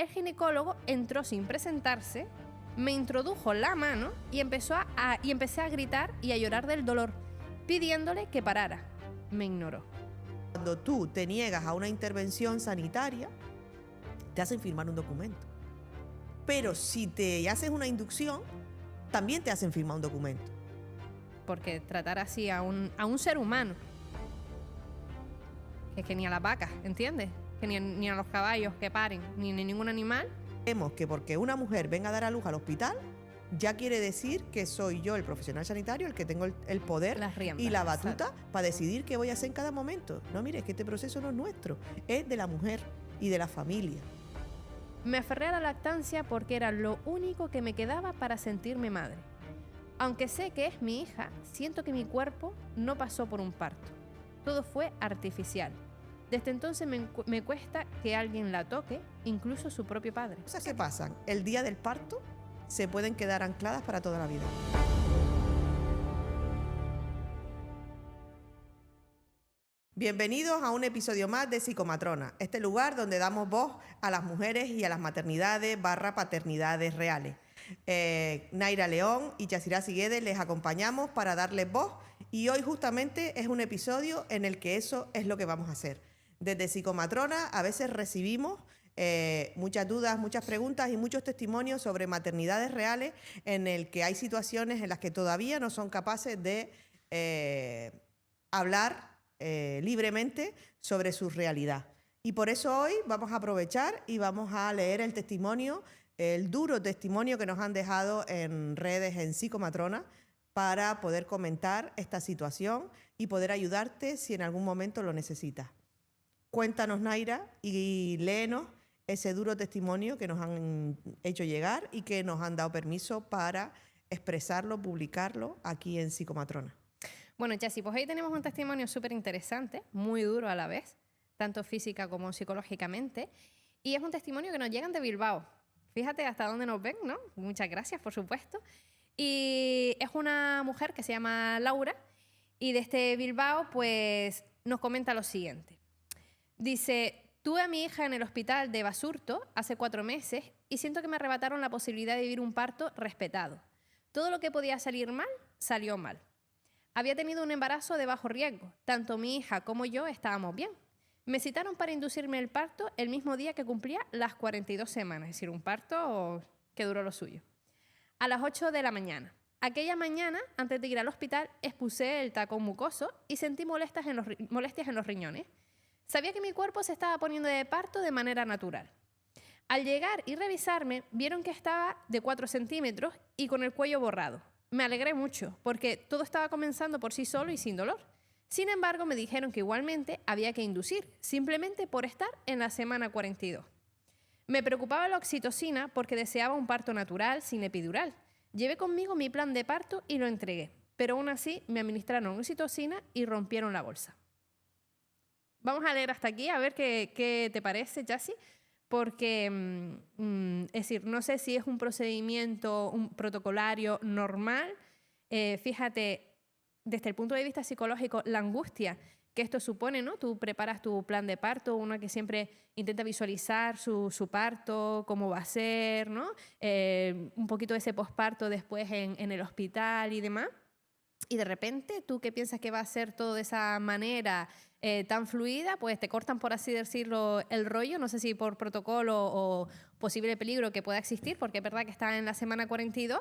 el ginecólogo entró sin presentarse, me introdujo la mano y empecé a gritar y a llorar del dolor, pidiéndole que parara. Me ignoró. Cuando tú te niegas a una intervención sanitaria, te hacen firmar un documento. Pero si te haces una inducción, también te hacen firmar un documento. Porque tratar así a un ser humano, que ni a las vacas, ¿entiendes? Que ni a los caballos que paren, ni ningún animal. Vemos que porque una mujer venga a dar a luz al hospital, ya quiere decir que soy yo, el profesional sanitario, el que tengo el poder Las riendas, y la batuta exacto, para decidir qué voy a hacer en cada momento. No, mire, es que este proceso no es nuestro, es de la mujer y de la familia. Me aferré a la lactancia porque era lo único que me quedaba para sentirme madre. Aunque sé que es mi hija, siento que mi cuerpo no pasó por un parto. Todo fue artificial. Desde entonces me cuesta que alguien la toque, incluso su propio padre. Cosas que pasan el día del parto se pueden quedar ancladas para toda la vida. Bienvenidos a un episodio más de Psicomatrona, este lugar donde damos voz a las mujeres y a las maternidades / paternidades reales. Naira León y Yasira Siguede les acompañamos para darles voz y hoy justamente es un episodio en el que eso es lo que vamos a hacer. Desde Psicomatrona a veces recibimos muchas dudas, muchas preguntas y muchos testimonios sobre maternidades reales en el que hay situaciones en las que todavía no son capaces de hablar libremente sobre su realidad. Y por eso hoy vamos a aprovechar y vamos a leer el testimonio, el duro testimonio que nos han dejado en redes en Psicomatrona para poder comentar esta situación y poder ayudarte si en algún momento lo necesitas. Cuéntanos, Naira, y léenos ese duro testimonio que nos han hecho llegar y que nos han dado permiso para expresarlo, publicarlo aquí en Psicomatrona. Bueno, Jessy, pues ahí tenemos un testimonio súper interesante, muy duro a la vez, tanto física como psicológicamente, y es un testimonio que nos llegan de Bilbao. Fíjate hasta dónde nos ven, ¿no? Muchas gracias, por supuesto. Y es una mujer que se llama Laura, y desde Bilbao, pues, nos comenta lo siguiente. Dice: tuve a mi hija en el hospital de Basurto hace 4 meses y siento que me arrebataron la posibilidad de vivir un parto respetado. Todo lo que podía salir mal, salió mal. Había tenido un embarazo de bajo riesgo. Tanto mi hija como yo estábamos bien. Me citaron para inducirme el parto el mismo día que cumplía las 42 semanas, es decir, un parto que duró lo suyo. A las 8 de la mañana. Aquella mañana, antes de ir al hospital, expuse el tacón mucoso y sentí molestias en los riñones. Sabía que mi cuerpo se estaba poniendo de parto de manera natural. Al llegar y revisarme, vieron que estaba de 4 centímetros y con el cuello borrado. Me alegré mucho, porque todo estaba comenzando por sí solo y sin dolor. Sin embargo, me dijeron que igualmente había que inducir, simplemente por estar en la semana 42. Me preocupaba la oxitocina porque deseaba un parto natural, sin epidural. Llevé conmigo mi plan de parto y lo entregué, pero aún así me administraron oxitocina y rompieron la bolsa. Vamos a leer hasta aquí, a ver qué te parece, Yassi, porque, es decir, no sé si es un procedimiento protocolario normal. Fíjate, desde el punto de vista psicológico, la angustia que esto supone, ¿no? Tú preparas tu plan de parto, uno que siempre intenta visualizar su parto, cómo va a ser, ¿no? Un poquito de ese posparto después en el hospital y demás. Y de repente, tú que piensas que va a ser todo de esa manera tan fluida, pues te cortan, por así decirlo, el rollo. No sé si por protocolo o posible peligro que pueda existir, porque es verdad que está en la semana 42,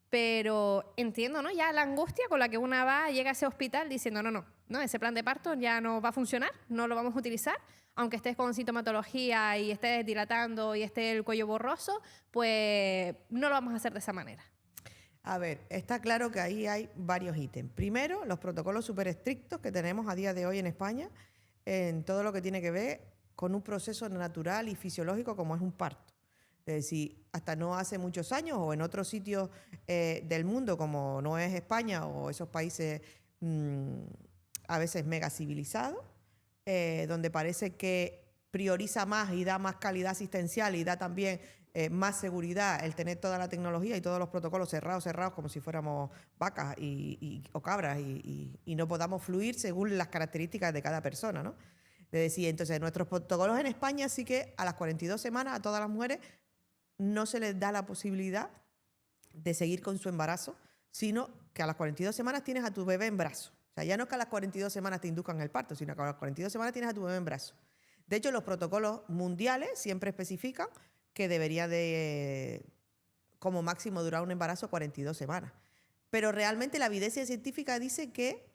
pero entiendo, ¿no? Ya la angustia con la que una va, llega a ese hospital diciendo no, ese plan de parto ya no va a funcionar, no lo vamos a utilizar, aunque estés con sintomatología y estés dilatando y esté el cuello borroso, pues no lo vamos a hacer de esa manera. A ver, está claro que ahí hay varios ítems. Primero, los protocolos súper estrictos que tenemos a día de hoy en España en todo lo que tiene que ver con un proceso natural y fisiológico como es un parto. Es decir, hasta no hace muchos años o en otros sitios del mundo como no es España o esos países a veces mega civilizados, donde parece que prioriza más y da más calidad asistencial y da también más seguridad el tener toda la tecnología y todos los protocolos cerrados como si fuéramos vacas o cabras y no podamos fluir según las características de cada persona, ¿no? De decir, entonces, nuestros protocolos en España sí que a las 42 semanas a todas las mujeres no se les da la posibilidad de seguir con su embarazo, sino que a las 42 semanas tienes a tu bebé en brazo. O sea, ya no es que a las 42 semanas te induzcan el parto, sino que a las 42 semanas tienes a tu bebé en brazo. De hecho, los protocolos mundiales siempre especifican que debería de, como máximo, durar un embarazo 42 semanas. Pero realmente la evidencia científica dice que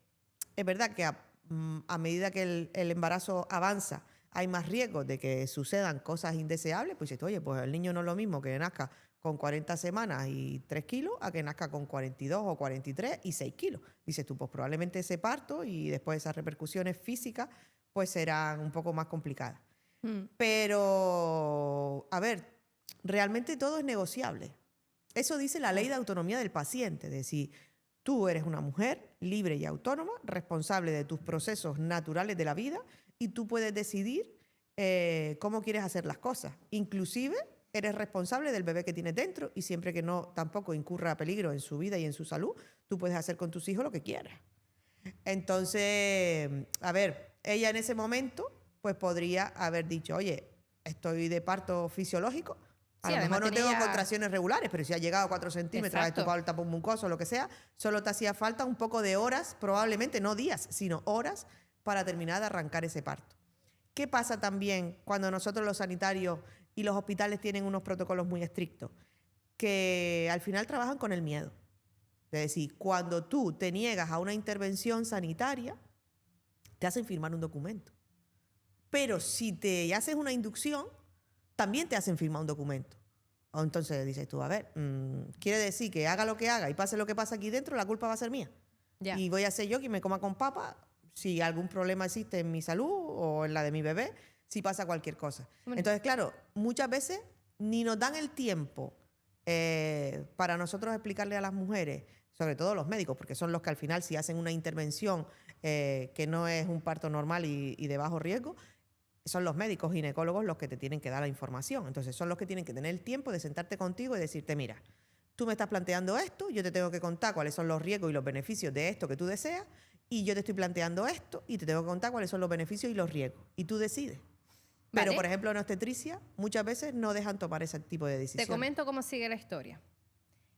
es verdad que a medida que el embarazo avanza, hay más riesgos de que sucedan cosas indeseables. Pues dices, oye, pues el niño no es lo mismo que nazca con 40 semanas y 3 kilos a que nazca con 42 o 43 y 6 kilos. Dices tú, pues probablemente ese parto y después esas repercusiones físicas pues serán un poco más complicadas. Pero, a ver, realmente todo es negociable. Eso dice la ley de autonomía del paciente, es decir, tú eres una mujer libre y autónoma, responsable de tus procesos naturales de la vida y tú puedes decidir cómo quieres hacer las cosas. Inclusive eres responsable del bebé que tienes dentro y siempre que no tampoco incurra peligro en su vida y en su salud, tú puedes hacer con tus hijos lo que quieras. Entonces, a ver, ella en ese momento pues podría haber dicho, oye, estoy de parto fisiológico, a lo mejor no tengo contracciones regulares, pero si has llegado a 4 centímetros, has topado el tapón mucoso, lo que sea, solo te hacía falta un poco de horas, probablemente no días, sino horas, para terminar de arrancar ese parto. ¿Qué pasa también cuando nosotros los sanitarios y los hospitales tienen unos protocolos muy estrictos? Que al final trabajan con el miedo. Es decir, cuando tú te niegas a una intervención sanitaria, te hacen firmar un documento. Pero si te haces una inducción, también te hacen firmar un documento. O entonces dices tú, a ver, quiere decir que haga lo que haga y pase lo que pasa aquí dentro, la culpa va a ser mía. Yeah. Y voy a ser yo quien me coma con papa si algún problema existe en mi salud o en la de mi bebé, si pasa cualquier cosa. Bueno. Entonces, claro, muchas veces ni nos dan el tiempo para nosotros explicarle a las mujeres, sobre todo los médicos, porque son los que al final si hacen una intervención que no es un parto normal y de bajo riesgo, son los médicos ginecólogos los que te tienen que dar la información. Entonces son los que tienen que tener el tiempo de sentarte contigo y decirte, mira, tú me estás planteando esto, yo te tengo que contar cuáles son los riesgos y los beneficios de esto que tú deseas, y yo te estoy planteando esto y te tengo que contar cuáles son los beneficios y los riesgos. Y tú decides. Pero, por ejemplo, en obstetricia muchas veces no dejan tomar ese tipo de decisiones. Te comento cómo sigue la historia.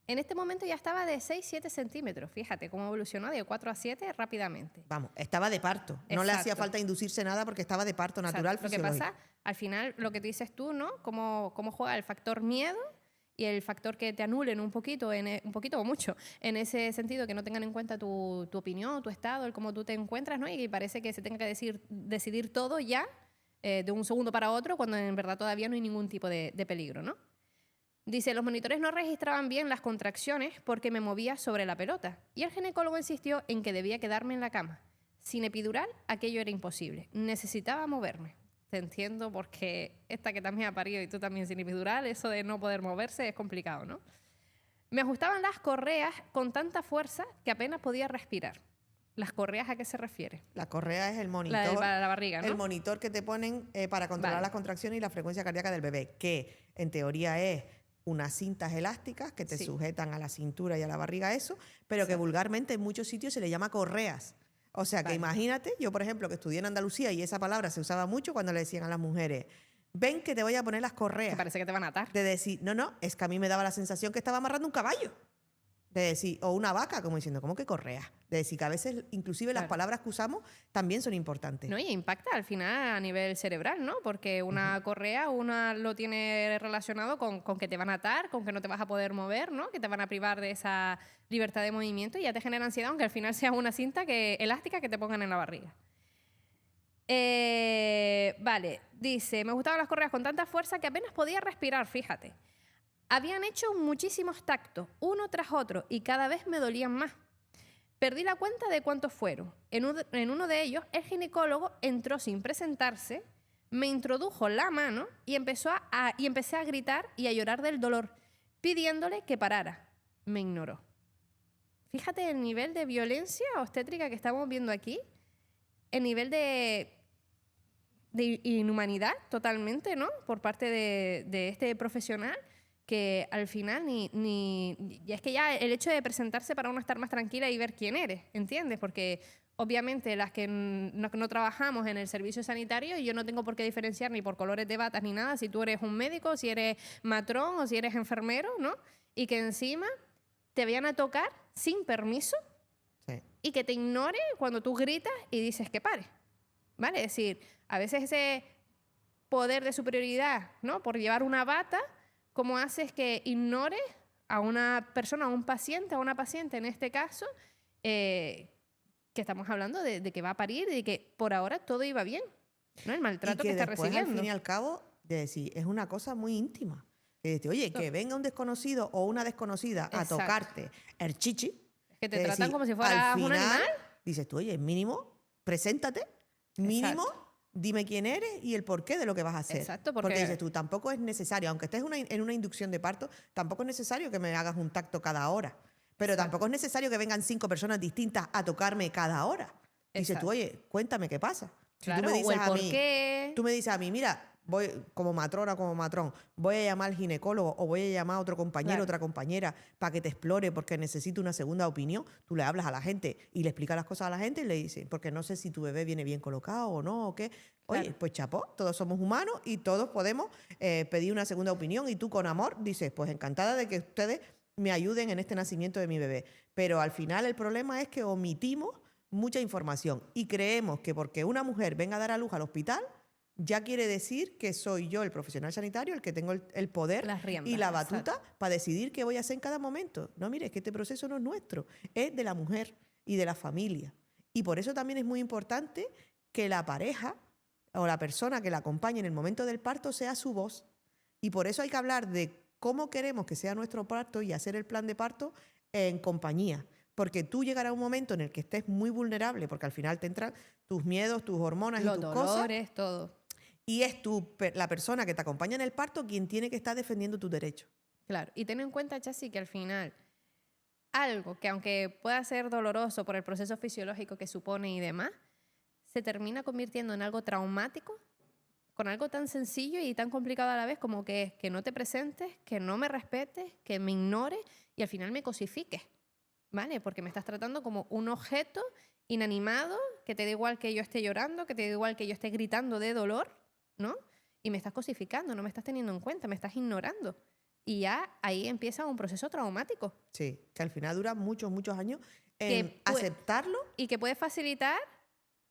En este momento ya estaba de 6-7 centímetros. Fíjate cómo evolucionó de 4 a 7 rápidamente. Vamos, estaba de parto. Exacto. No le hacía falta inducirse nada porque estaba de parto natural. Lo que pasa, al final, lo que dices tú, ¿no? Cómo juega el factor miedo y el factor que te anulen un poquito o mucho, en ese sentido, que no tengan en cuenta tu opinión, tu estado, el cómo tú te encuentras, ¿no? Y que parece que se tenga que decidir todo ya, de un segundo para otro, cuando en verdad todavía no hay ningún tipo de peligro, ¿no? Dice, los monitores no registraban bien las contracciones porque me movía sobre la pelota. Y el ginecólogo insistió en que debía quedarme en la cama. Sin epidural, aquello era imposible. Necesitaba moverme. Te entiendo porque esta que también ha parido y tú también sin epidural, eso de no poder moverse es complicado, ¿no? Me ajustaban las correas con tanta fuerza que apenas podía respirar. ¿Las correas a qué se refiere? La correa es el monitor. Para la barriga, ¿no? El monitor que te ponen para controlar las contracciones y la frecuencia cardíaca del bebé, que en teoría es unas cintas elásticas que te sujetan a la cintura y a la barriga, eso, pero que vulgarmente en muchos sitios se le llama correas. O sea, que imagínate, yo por ejemplo que estudié en Andalucía y esa palabra se usaba mucho cuando le decían a las mujeres, ven que te voy a poner las correas. Que parece que te van a atar. De decir, no, es que a mí me daba la sensación que estaba amarrando un caballo. De decir, o una vaca, como diciendo, ¿cómo que correa? De decir que a veces, inclusive las palabras que usamos también son importantes. No, y impacta al final a nivel cerebral, ¿no? Porque una correa, una lo tiene relacionado con que te van a atar, con que no te vas a poder mover, ¿no? Que te van a privar de esa libertad de movimiento y ya te genera ansiedad, aunque al final sea una cinta elástica que te pongan en la barriga. Vale, dice, me gustaban las correas con tanta fuerza que apenas podía respirar, fíjate. Habían hecho muchísimos tactos, uno tras otro, y cada vez me dolían más. Perdí la cuenta de cuántos fueron. En uno de ellos, el ginecólogo entró sin presentarse, me introdujo la mano y empecé a gritar y a llorar del dolor, pidiéndole que parara. Me ignoró. Fíjate el nivel de violencia obstétrica que estamos viendo aquí, el nivel de inhumanidad totalmente, ¿no? Por parte de este profesional, que al final y es que ya el hecho de presentarse para uno estar más tranquila y ver quién eres, ¿entiendes? Porque obviamente las que no trabajamos en el servicio sanitario, yo no tengo por qué diferenciar ni por colores de batas ni nada, si tú eres un médico, si eres matrón o si eres enfermero, ¿no? Y que encima te vayan a tocar sin permiso Sí. y que te ignore cuando tú gritas y dices que pare, ¿vale? Es decir, a veces ese poder de superioridad, ¿no? Por llevar una bata, ¿cómo haces que ignores a una persona, a un paciente, a una paciente en este caso, que estamos hablando de que va a parir y de que por ahora todo iba bien, ¿no? El maltrato que está después, recibiendo. al fin y al cabo, de decir, es una cosa muy íntima. Que dices, oye, que venga un desconocido o una desconocida a Exacto. tocarte el chichi. Es que te de tratan decir, como si al fueras un final, animal. Dices tú, oye, mínimo, preséntate, mínimo, dime quién eres y el porqué de lo que vas a hacer. Exacto, porque porque dices tú, tampoco es necesario, aunque estés en una inducción de parto, tampoco es necesario que me hagas un tacto cada hora. Pero Exacto. tampoco es necesario que vengan 5 personas distintas a tocarme cada hora. Dices tú, Exacto. oye, cuéntame qué pasa. Si Claro, tú me o dices el a por mí, qué. tú me dices a mí, mira, voy como matrona, como matrón, voy a llamar al ginecólogo o voy a llamar a otro compañero, Claro. otra compañera para que te explore porque necesito una segunda opinión. Tú le hablas a la gente y le explicas las cosas a la gente y le dices, porque no sé si tu bebé viene bien colocado o no, o qué. Oye, Claro. pues chapó, todos somos humanos y todos podemos pedir una segunda opinión y tú con amor dices, pues encantada de que ustedes me ayuden en este nacimiento de mi bebé. Pero al final el problema es que omitimos mucha información y creemos que porque una mujer venga a dar a luz al hospital, ya quiere decir que soy yo, el profesional sanitario, el que tengo el poder Las riendas, y la exacto. batuta para decidir qué voy a hacer en cada momento. No, mire, es que este proceso no es nuestro, es de la mujer y de la familia. Y por eso también es muy importante que la pareja o la persona que la acompañe en el momento del parto sea su voz. Y por eso hay que hablar de cómo queremos que sea nuestro parto y hacer el plan de parto en compañía. Porque tú llegarás a un momento en el que estés muy vulnerable, porque al final te entran tus miedos, tus hormonas Los y tus cosas. dolores, todo. Y es la persona que te acompaña en el parto quien tiene que estar defendiendo tus derechos. Claro. Y ten en cuenta, Chasi, que al final algo que aunque pueda ser doloroso por el proceso fisiológico que supone y demás, se termina convirtiendo en algo traumático con algo tan sencillo y tan complicado a la vez como que es que no te presentes, que no me respetes, que me ignores y al final me cosifiques, ¿vale? Porque me estás tratando como un objeto inanimado, que te da igual que yo esté llorando, que te da igual que yo esté gritando de dolor, ¿no? Y me estás cosificando, no me estás teniendo en cuenta, me estás ignorando. Y ya ahí empieza un proceso traumático Sí, que al final dura muchos, muchos años Que en puede- aceptarlo y que puede facilitar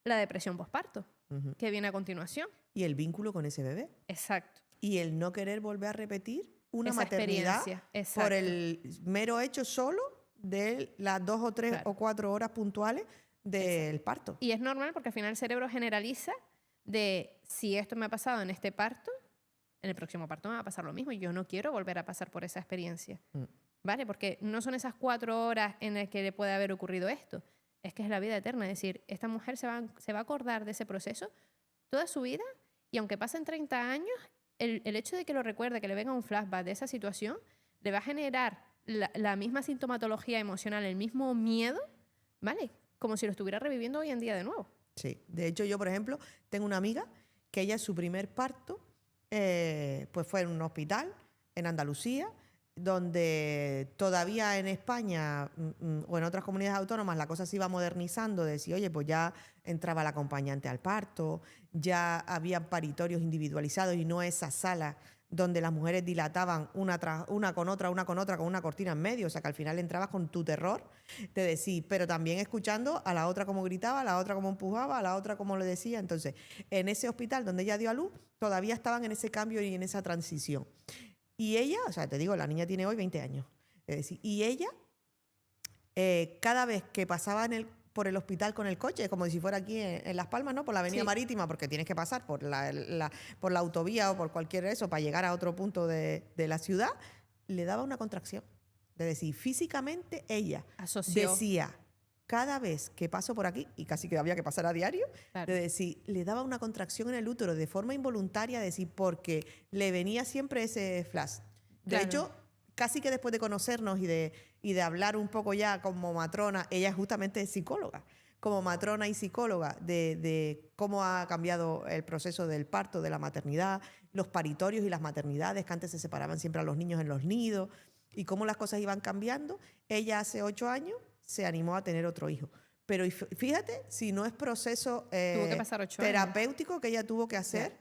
la depresión postparto, ujú, que viene a continuación. y el vínculo con ese bebé. Exacto. Y el no querer volver a repetir una Esa maternidad experiencia, por exacto. el mero hecho solo de las 2 o 3 Claro. o 4 horas puntuales del parto. Y es normal porque al final el cerebro generaliza de si esto me ha pasado en este parto, en el próximo parto me va a pasar lo mismo y yo no quiero volver a pasar por esa experiencia. Mm. ¿Vale? Porque no son esas 4 horas en las que le puede haber ocurrido esto. Es que es la vida eterna. Es decir, esta mujer se va a acordar de ese proceso toda su vida y aunque pasen 30 años, el hecho de que lo recuerde, que le venga un flashback de esa situación, le va a generar la misma sintomatología emocional, el mismo miedo, ¿vale? Como si lo estuviera reviviendo hoy en día de nuevo. Sí, de hecho yo, por ejemplo, tengo una amiga que ella su primer parto pues fue en un hospital en Andalucía, donde todavía en España o en otras comunidades autónomas la cosa se iba modernizando, de decir, oye, pues ya entraba el acompañante al parto, ya había paritorios individualizados y no esa sala donde las mujeres dilataban una con otra, con una cortina en medio, o sea que al final entrabas con tu terror de decir, pero también escuchando a la otra como gritaba, a la otra como empujaba, a la otra como le decía. Entonces, en ese hospital donde ella dio a luz, todavía estaban en ese cambio y en esa transición. Y ella, o sea, te digo, la niña tiene hoy 20 años, es decir, y ella, cada vez que pasaba por el hospital con el coche, como si fuera aquí en Las Palmas, ¿no? Por la avenida Sí. marítima, porque tienes que pasar por por la autovía o por cualquier eso para llegar a otro punto de la ciudad, le daba una contracción. Es decir, físicamente ella Asoció. decía, cada vez que paso por aquí, y casi que había que pasar a diario, Claro. de decir, le daba una contracción en el útero de forma involuntaria, de decir, porque le venía siempre ese flash. De Claro. hecho, casi que después de conocernos y de hablar un poco ya como matrona, ella justamente es psicóloga, como matrona y psicóloga de cómo ha cambiado el proceso del parto, de la maternidad, los paritorios y las maternidades, que antes se separaban siempre a los niños en los nidos, y cómo las cosas iban cambiando. Ella hace 8 años se animó a tener otro hijo. Pero fíjate, si no es proceso Tuvo que pasar 8 años. terapéutico que ella tuvo que hacer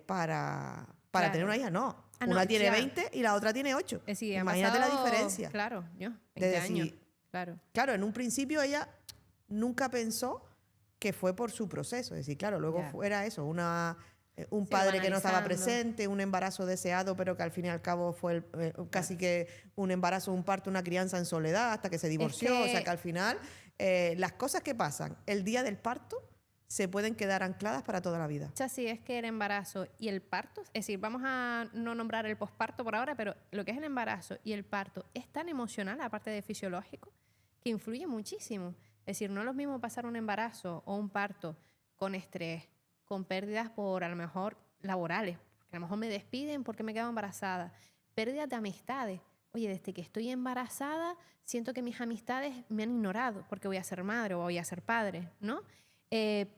para Claro. tener una hija, no. Ah, no, Una tiene ya. 20 y la otra tiene 8. Es decir, han Imagínate la pasado, diferencia. Claro, yo, De 20 años. decir, Claro. claro, en un principio ella nunca pensó que fue por su proceso. Es decir, claro, luego Ya. fuera eso, un Sí, padre que no estaba analizando. presente, un embarazo deseado, pero que al fin y al cabo fue casi que un embarazo, un parto, una crianza en soledad hasta que se divorció. O sea que- que al final las cosas que pasan el día del parto se pueden quedar ancladas para toda la vida. Sí, es que el embarazo y el parto, es decir, vamos a no nombrar el posparto por ahora, pero lo que es el embarazo y el parto es tan emocional, aparte de fisiológico, que influye muchísimo. Es decir, no es lo mismo pasar un embarazo o un parto con estrés, con pérdidas por a lo mejor laborales, porque a lo mejor me despiden porque me quedo embarazada, pérdidas de amistades. Oye, desde que estoy embarazada, siento que mis amistades me han ignorado porque voy a ser madre o voy a ser padre, ¿no?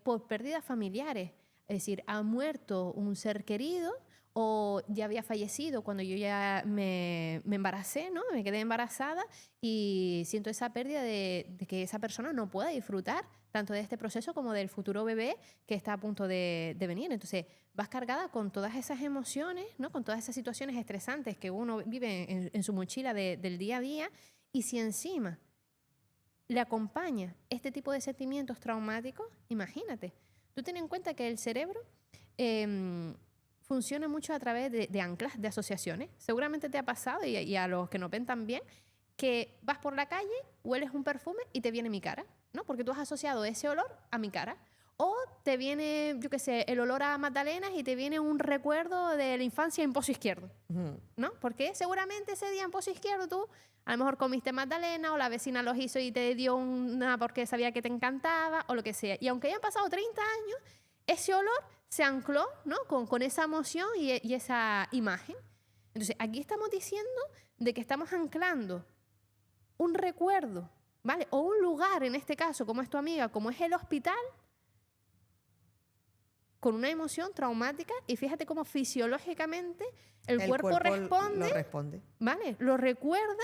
Por pérdidas familiares, es decir, ha muerto un ser querido o ya había fallecido cuando yo ya me embaracé, ¿no? Me quedé embarazada y siento esa pérdida de que esa persona no pueda disfrutar tanto de este proceso como del futuro bebé que está a punto de venir. Entonces, vas cargada con todas esas emociones, ¿no? Con todas esas situaciones estresantes que uno vive en su mochila del día a día, y si encima le acompaña este tipo de sentimientos traumáticos, imagínate. Tú ten en cuenta que el cerebro funciona mucho a través de anclas, de asociaciones. Seguramente te ha pasado, y a los que nos ven también, que vas por la calle, hueles un perfume y te viene mi cara, ¿no? Porque tú has asociado ese olor a mi cara. O te viene, yo qué sé, el olor a magdalenas y te viene un recuerdo de la infancia en Pozo Izquierdo, ¿no? Porque seguramente ese día en Pozo Izquierdo tú a lo mejor comiste magdalena o la vecina los hizo y te dio una porque sabía que te encantaba o lo que sea. Y aunque hayan pasado 30 años, ese olor se ancló, ¿no? Con esa emoción y esa imagen. Entonces, aquí estamos diciendo de que estamos anclando un recuerdo, ¿vale? O un lugar, en este caso, como es tu amiga, como es el hospital, con una emoción traumática, y fíjate cómo fisiológicamente el cuerpo responde, lo responde. ¿vale? Lo recuerda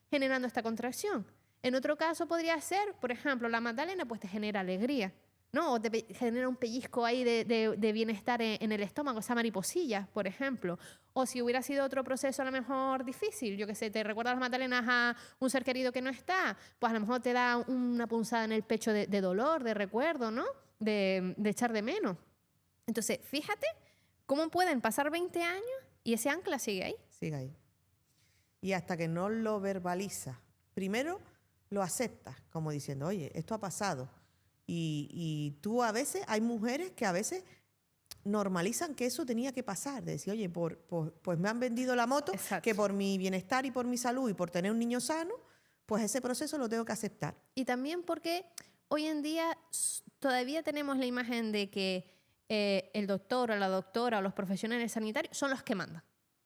generando esta contracción. En otro caso podría ser, por ejemplo, la magdalena pues te genera alegría, ¿no? O te genera un pellizco ahí de bienestar en el estómago, esa mariposilla, por ejemplo. O si hubiera sido otro proceso a lo mejor difícil, yo qué sé, te recuerdas las magdalenas a un ser querido que no está, pues a lo mejor te da una punzada en el pecho de dolor, de recuerdo, ¿no? De echar de menos. Entonces, fíjate cómo pueden pasar 20 años y ese ancla sigue ahí. Sigue ahí. Y hasta que no lo verbaliza, primero lo aceptas, como diciendo, oye, esto ha pasado. Y tú a veces, hay mujeres que a veces normalizan que eso tenía que pasar. De decir, oye, pues me han vendido la moto, Exacto. que por mi bienestar y por mi salud y por tener un niño sano, pues ese proceso lo tengo que aceptar. Y también porque hoy en día todavía tenemos la imagen de que el doctor o la doctora o los profesionales sanitarios son los que mandan.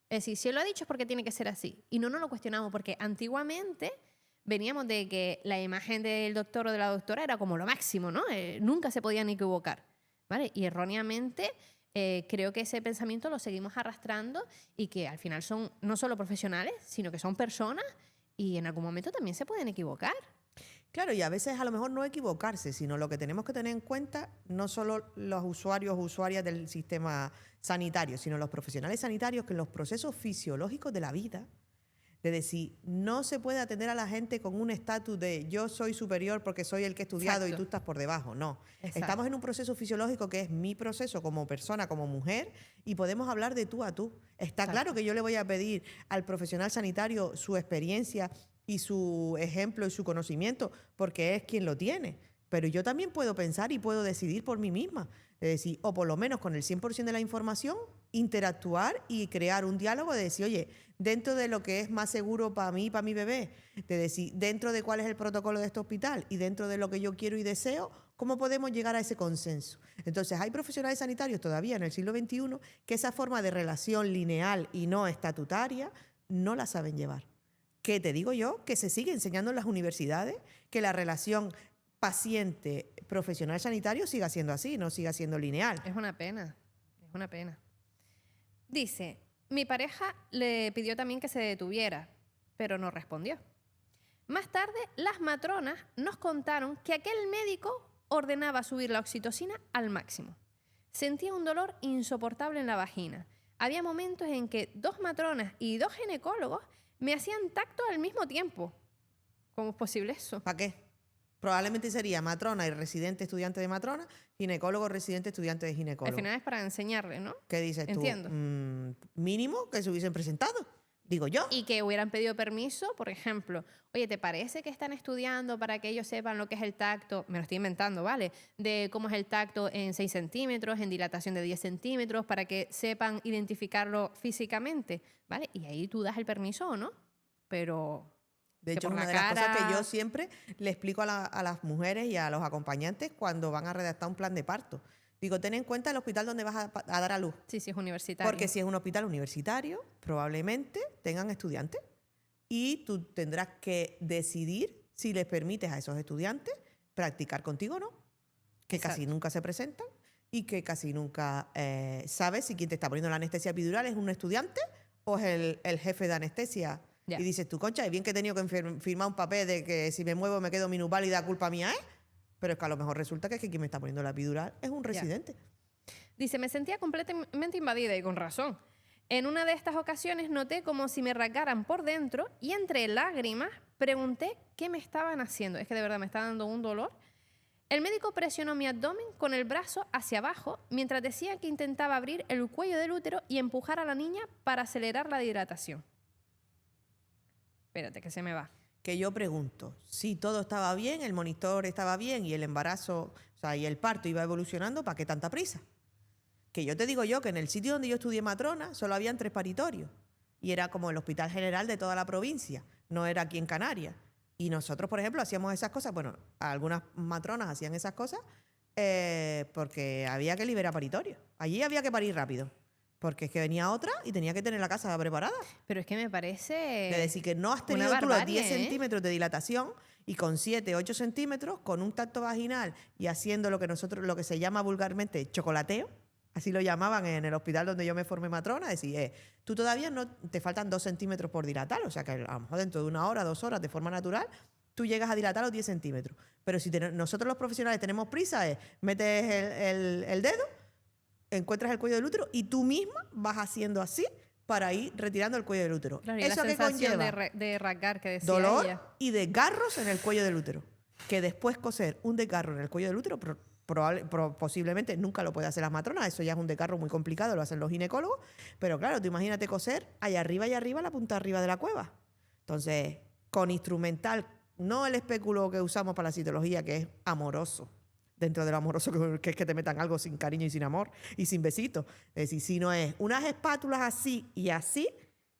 Es decir, si él lo ha dicho es porque tiene que ser así. Y no nos lo cuestionamos porque antiguamente veníamos de que la imagen del doctor o de la doctora era como lo máximo, ¿no? Nunca se podían equivocar, ¿vale? Y erróneamente creo que ese pensamiento lo seguimos arrastrando y que al final son no solo profesionales, sino que son personas y en algún momento también se pueden equivocar. Claro, y a veces a lo mejor no equivocarse, sino lo que tenemos que tener en cuenta, no solo los usuarios o usuarias del sistema sanitario, sino los profesionales sanitarios, que en los procesos fisiológicos de la vida, de decir, no se puede atender a la gente con un estatus de yo soy superior porque soy el que he estudiado. Exacto. Y tú estás por debajo. No. Exacto. Estamos en un proceso fisiológico que es mi proceso como persona, como mujer, y podemos hablar de tú a tú. Está Exacto. claro que yo le voy a pedir al profesional sanitario su experiencia y su ejemplo y su conocimiento, porque es quien lo tiene. Pero yo también puedo pensar y puedo decidir por mí misma. Es decir, o por lo menos con el 100% de la información, interactuar y crear un diálogo de decir, oye, dentro de lo que es más seguro para mí y para mi bebé, de decir, dentro de cuál es el protocolo de este hospital y dentro de lo que yo quiero y deseo, ¿cómo podemos llegar a ese consenso? Entonces, hay profesionales sanitarios todavía en el siglo XXI que esa forma de relación lineal y no estatutaria no la saben llevar. Que te digo yo que se sigue enseñando en las universidades que la relación paciente-profesional sanitario siga siendo así, no siga siendo lineal. Es una pena, es una pena. Dice, mi pareja le pidió también que se detuviera, pero no respondió. Más tarde, las matronas nos contaron que aquel médico ordenaba subir la oxitocina al máximo. Sentía un dolor insoportable en la vagina. Había momentos en que 2 matronas y 2 ginecólogos me hacían tacto al mismo tiempo. ¿Cómo es posible eso? ¿Para qué? Probablemente sería matrona y residente estudiante de matrona, ginecólogo residente estudiante de ginecólogo. Al final es para enseñarle, ¿no? ¿Qué dices Entiendo. tú? Mínimo que se hubiesen presentado, digo yo. Y que hubieran pedido permiso, por ejemplo, oye, ¿te parece que están estudiando para que ellos sepan lo que es el tacto? Me lo estoy inventando, ¿vale? De cómo es el tacto en 6 centímetros, en dilatación de 10 centímetros, para que sepan identificarlo físicamente, ¿vale? Y ahí tú das el permiso o no, pero... De que hecho, es por una la de las cosas que cara- yo siempre le explico a las mujeres y a los acompañantes cuando van a redactar un plan de parto. Digo, ten en cuenta el hospital donde vas a dar a luz. Sí, sí, es universitario. Porque si es un hospital universitario, probablemente tengan estudiantes y tú tendrás que decidir si les permites a esos estudiantes practicar contigo o no, que casi Exacto. nunca se presentan y que casi nunca sabes si quien te está poniendo la anestesia epidural es un estudiante o es el jefe de anestesia. Ya. Y dices tú, concha, es bien que he tenido que firmar un papel de que si me muevo me quedo minusválida, culpa mía es. Pero es que a lo mejor resulta que quien me está poniendo la epidural es un residente. Dice, me sentía completamente invadida y con razón. En una de estas ocasiones noté como si me rasgaran por dentro y entre lágrimas pregunté qué me estaban haciendo. Es que de verdad me está dando un dolor. El médico presionó mi abdomen con el brazo hacia abajo mientras decía que intentaba abrir el cuello del útero y empujar a la niña para acelerar la dilatación. Espérate que se me va. Que yo pregunto, si todo estaba bien, el monitor estaba bien y el embarazo, o sea, y el parto iba evolucionando, ¿para qué tanta prisa? Que yo te digo yo que en el sitio donde yo estudié matrona solo habían 3 paritorios y era como el hospital general de toda la provincia, no era aquí en Canarias. Y nosotros, por ejemplo, hacíamos esas cosas, bueno, algunas matronas hacían esas cosas porque había que liberar paritorios. Allí había que parir rápido, porque es que venía otra y tenía que tener la casa preparada. Pero es que me parece... De decir que no has una tenido tú los barbarie, 10 ¿eh? centímetros de dilatación y con 7, 8 centímetros, con un tacto vaginal y haciendo lo que se llama vulgarmente chocolateo, así lo llamaban en el hospital donde yo me formé matrona, decir, tú todavía no te faltan 2 centímetros por dilatar, o sea que a lo mejor dentro de 1 hora, 2 horas, de forma natural, tú llegas a dilatar los 10 centímetros. Pero si nosotros los profesionales tenemos prisa, metes el dedo, encuentras el cuello del útero y tú misma vas haciendo así para ir retirando el cuello del útero. Claro, y ¿Eso la que sensación conlleva? de rasgar que decía Dolor ella. y desgarros en el cuello del útero. Que después coser un desgarro en el cuello del útero posiblemente nunca lo puede hacer la matrona, eso ya es un desgarro muy complicado, lo hacen los ginecólogos, pero claro, tú imagínate coser allá arriba y arriba, la punta arriba de la cueva. Entonces, con instrumental, no el espéculo que usamos para la citología, que es amoroso, dentro de lo amoroso que es que te metan algo sin cariño y sin amor y sin besitos. Es decir, si no es unas espátulas así y así,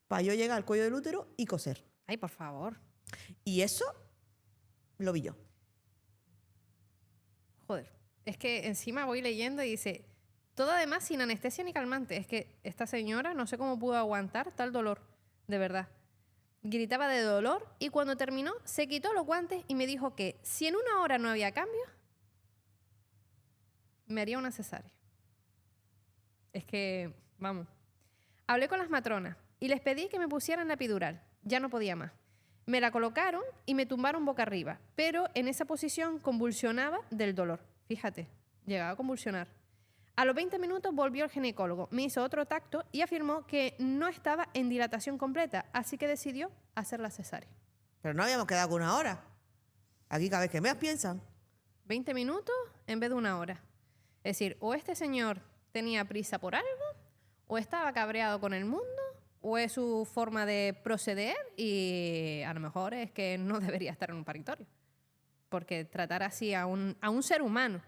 para yo llegar al cuello del útero y coser. Ay, por favor. Y eso lo vi yo. Joder. Es que encima voy leyendo y dice, todo además sin anestesia ni calmante. Es que esta señora no sé cómo pudo aguantar tal dolor, de verdad. Gritaba de dolor y cuando terminó se quitó los guantes y me dijo que si en 1 hora no había cambio, me haría una cesárea. Es que, vamos. Hablé con las matronas y les pedí que me pusieran la epidural. Ya no podía más. Me la colocaron y me tumbaron boca arriba, pero en esa posición convulsionaba del dolor. Fíjate, llegaba a convulsionar. A los 20 minutos volvió el ginecólogo, me hizo otro tacto y afirmó que no estaba en dilatación completa, así que decidió hacer la cesárea. Pero no habíamos quedado con 1 hora. Aquí cada vez que me piensan. 20 minutos en vez de 1 hora. Es decir, o este señor tenía prisa por algo, o estaba cabreado con el mundo, o es su forma de proceder y a lo mejor es que no debería estar en un paritorio. Porque tratar así a un ser humano,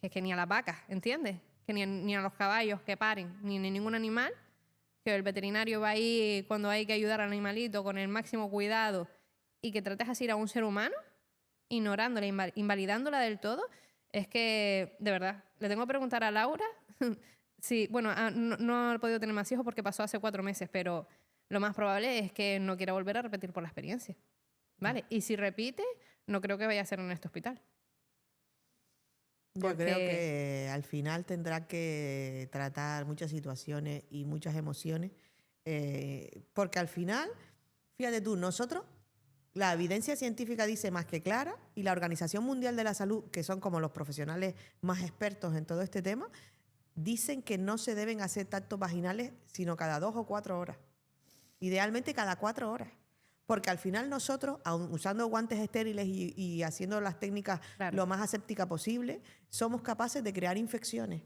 que ni a las vacas, ¿entiendes? Que ni a los caballos que paren, ni ningún animal, que el veterinario va ahí cuando hay que ayudar al animalito con el máximo cuidado y que trates así a un ser humano, ignorándola, invalidándola del todo, es que, de verdad, le tengo que preguntar a Laura. Sí, bueno, no he podido tener más hijos porque pasó hace 4 meses, pero lo más probable es que no quiera volver a repetir por la experiencia. ¿Vale? Y si repite, no creo que vaya a ser en este hospital. Yo creo que al final tendrá que tratar muchas situaciones y muchas emociones, porque al final, Fíjate tú, nosotros, la evidencia científica dice más que clara y la Organización Mundial de la Salud, que son como los profesionales más expertos en todo este tema, dicen que no se deben hacer tactos vaginales sino cada 2 o 4 horas. Idealmente cada 4 horas. Porque al final nosotros, aun usando guantes estériles y haciendo las técnicas Claro. lo más aséptica posible, somos capaces de crear infecciones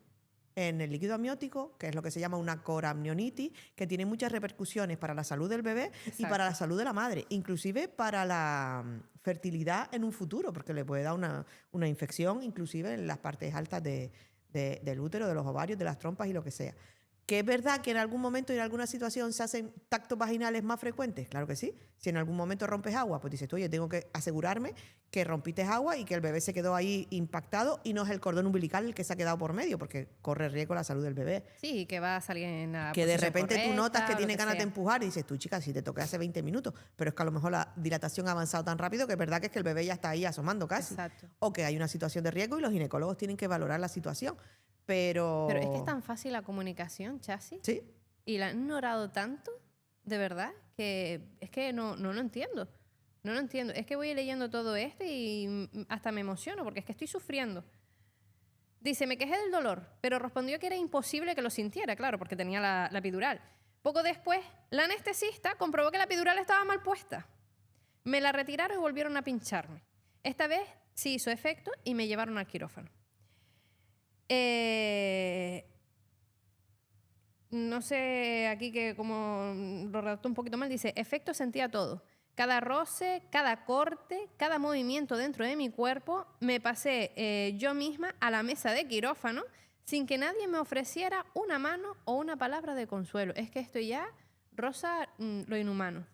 en el líquido amniótico, que es lo que se llama una coramnionitis, que tiene muchas repercusiones para la salud del bebé y para la salud de la madre, inclusive para la fertilidad en un futuro, porque le puede dar una infección inclusive en las partes altas del útero, de los ovarios, de las trompas y lo que sea. ¿Que es verdad que en algún momento y en alguna situación se hacen tactos vaginales más frecuentes? Claro que sí. Si en algún momento rompes agua, pues dices tú, oye, tengo que asegurarme que rompiste agua y que el bebé se quedó ahí impactado y no es el cordón umbilical el que se ha quedado por medio, porque corre riesgo la salud del bebé. Sí, que va a salir en la Que de posición repente tú notas que correcta, tiene lo ganas de sea. empujar y dices tú, chica, si te toqué hace 20 minutos, pero es que a lo mejor la dilatación ha avanzado tan rápido que es verdad que es que el bebé ya está ahí asomando casi. Exacto. O que hay una situación de riesgo y los ginecólogos tienen que valorar la situación. Pero Pero es que es tan fácil la comunicación, Chasi, sí. y la han ignorado tanto, de verdad, que es que no lo entiendo. No lo entiendo. Es que voy leyendo todo esto y hasta me emociono porque es que estoy sufriendo. Dice, me quejé del dolor, pero respondió que era imposible que lo sintiera, claro, porque tenía la epidural. Poco después, la anestesista comprobó que la epidural estaba mal puesta. Me la retiraron y volvieron a pincharme. Esta vez sí hizo efecto y me llevaron al quirófano. No sé, aquí que como lo redactó un poquito mal, dice, efecto sentía todo. Cada roce, cada corte, cada movimiento dentro de mi cuerpo, me pasé yo misma a la mesa de quirófano sin que nadie me ofreciera una mano o una palabra de consuelo. Es que esto ya roza lo inhumano.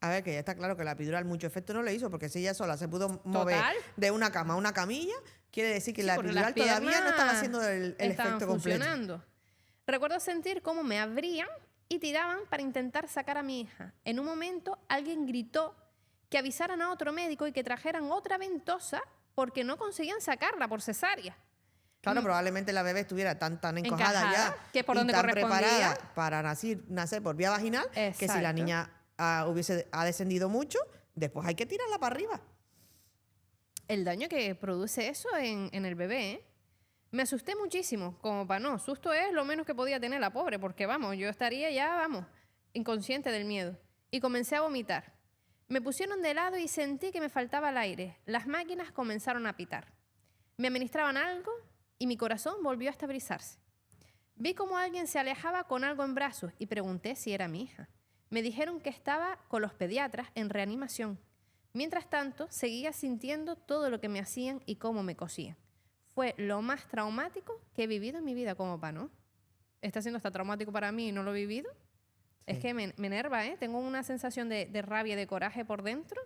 A ver, que ya está claro que la epidural mucho efecto no le hizo, porque si ella sola se pudo mover de una cama a una camilla, quiere decir que Sí, la porque epidural las todavía no estaba piernas haciendo el estaban efecto completo. funcionando. Recuerdo sentir cómo me abrían y tiraban para intentar sacar a mi hija. En un momento alguien gritó que avisaran a otro médico y que trajeran otra ventosa porque no conseguían sacarla por cesárea. Claro, probablemente la bebé estuviera tan encojada ya que por y donde tan correspondía. preparada para nacer por vía vaginal, que si la Exacto. niña ha descendido mucho, después hay que tirarla para arriba. El daño que produce eso en el bebé, ¿eh? Me asusté muchísimo, como para no. Susto es lo menos que podía tener la pobre, porque vamos, yo estaría ya, vamos, inconsciente del miedo. Y comencé a vomitar. Me pusieron de lado y sentí que me faltaba el aire. Las máquinas comenzaron a pitar. Me administraban algo y mi corazón volvió a estabilizarse. Vi como alguien se alejaba con algo en brazos y pregunté si era mi hija. Me dijeron que estaba con los pediatras en reanimación. Mientras tanto, seguía sintiendo todo lo que me hacían y cómo me cosían. Fue lo más traumático que he vivido en mi vida como papá, ¿no? Está siendo hasta traumático para mí y no lo he vivido. Sí. Es que me enerva, ¿eh? Tengo una sensación de rabia, de coraje por dentro.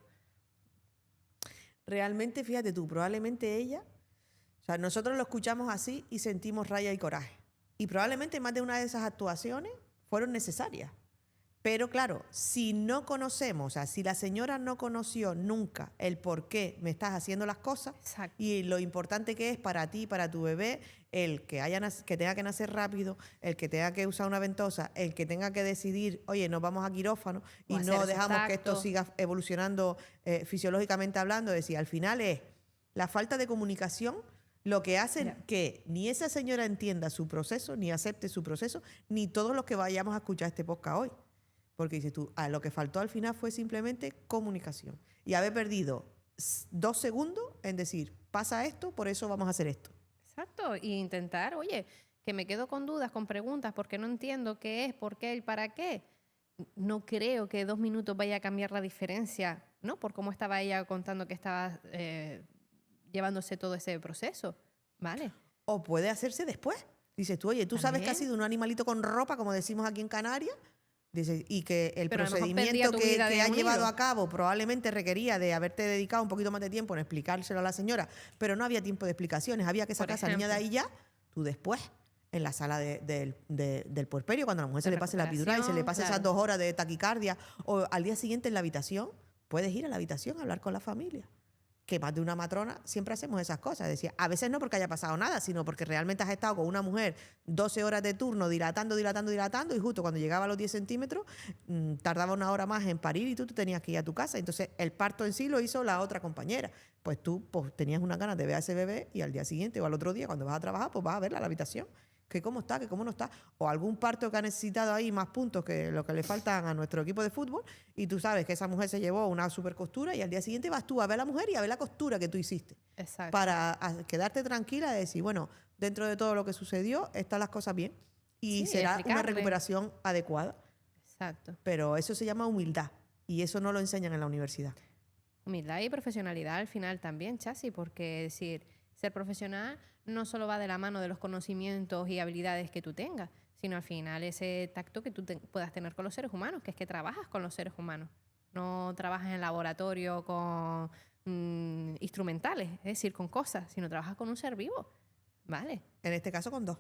Realmente, fíjate tú, probablemente ella, o sea, nosotros lo escuchamos así y sentimos rabia y coraje. Y probablemente más de una de esas actuaciones fueron necesarias. Pero claro, si no conocemos, o sea, si la señora no conoció nunca el por qué me estás haciendo las cosas, exacto, y lo importante que es para ti, para tu bebé, el que tenga que nacer rápido, el que tenga que usar una ventosa, el que tenga que decidir, oye, nos vamos a quirófano y no dejamos que esto siga evolucionando fisiológicamente hablando, es decir, al final es la falta de comunicación lo que hace que ni esa señora entienda su proceso, ni acepte su proceso, ni todos los que vayamos a escuchar este podcast hoy. Porque dices tú, lo que faltó al final fue simplemente comunicación. Y haber perdido 2 segundos en decir, pasa esto, por eso vamos a hacer esto. Exacto, y intentar, oye, que me quedo con dudas, con preguntas, porque no entiendo qué es, por qué, el para qué. No creo que 2 minutos vaya a cambiar la diferencia, ¿no? Por cómo estaba ella contando que estaba llevándose todo ese proceso, ¿vale? O puede hacerse después. Dices tú, oye, ¿tú sabes que ha sido un animalito con ropa, como decimos aquí en Canarias? Dice, y que el procedimiento que ha llevado a cabo probablemente requería de haberte dedicado un poquito más de tiempo en explicárselo a la señora, pero no había tiempo de explicaciones, había que sacar a esa niña de ahí ya, tú después, en la sala del puerperio, cuando a la mujer se le pase la epidural y se le pase esas 2 horas de taquicardia, o al día siguiente en la habitación, puedes ir a la habitación a hablar con la familia. que más de una matrona siempre hacemos esas cosas. Es decir, a veces no porque haya pasado nada, sino porque realmente has estado con una mujer 12 horas de turno dilatando, y justo cuando llegaba a los 10 centímetros tardaba una hora más en parir y tú te tenías que ir a tu casa. Entonces el parto en sí lo hizo la otra compañera. Pues tú tenías unas ganas de ver a ese bebé y al día siguiente o al otro día cuando vas a trabajar, pues vas a verla a la habitación. Que cómo está, que cómo no está, o algún parto que ha necesitado ahí más puntos que lo que le faltan a nuestro equipo de fútbol, y tú sabes que esa mujer se llevó una super costura y al día siguiente vas tú a ver a la mujer y a ver la costura que tú hiciste. Exacto. Para quedarte tranquila y decir, bueno, dentro de todo lo que sucedió, están las cosas bien y Sí, será una explicarle. recuperación adecuada. Exacto. Pero eso se llama humildad y eso no lo enseñan en la universidad. Humildad y profesionalidad al final también, Chasi, porque decir, ser profesional no solo va de la mano de los conocimientos y habilidades que tú tengas, sino al final ese tacto que tú puedas tener con los seres humanos, que es que trabajas con los seres humanos. No trabajas en laboratorio con instrumentales, es decir, con cosas, sino trabajas con un ser vivo. ¿Vale? En este caso con 2.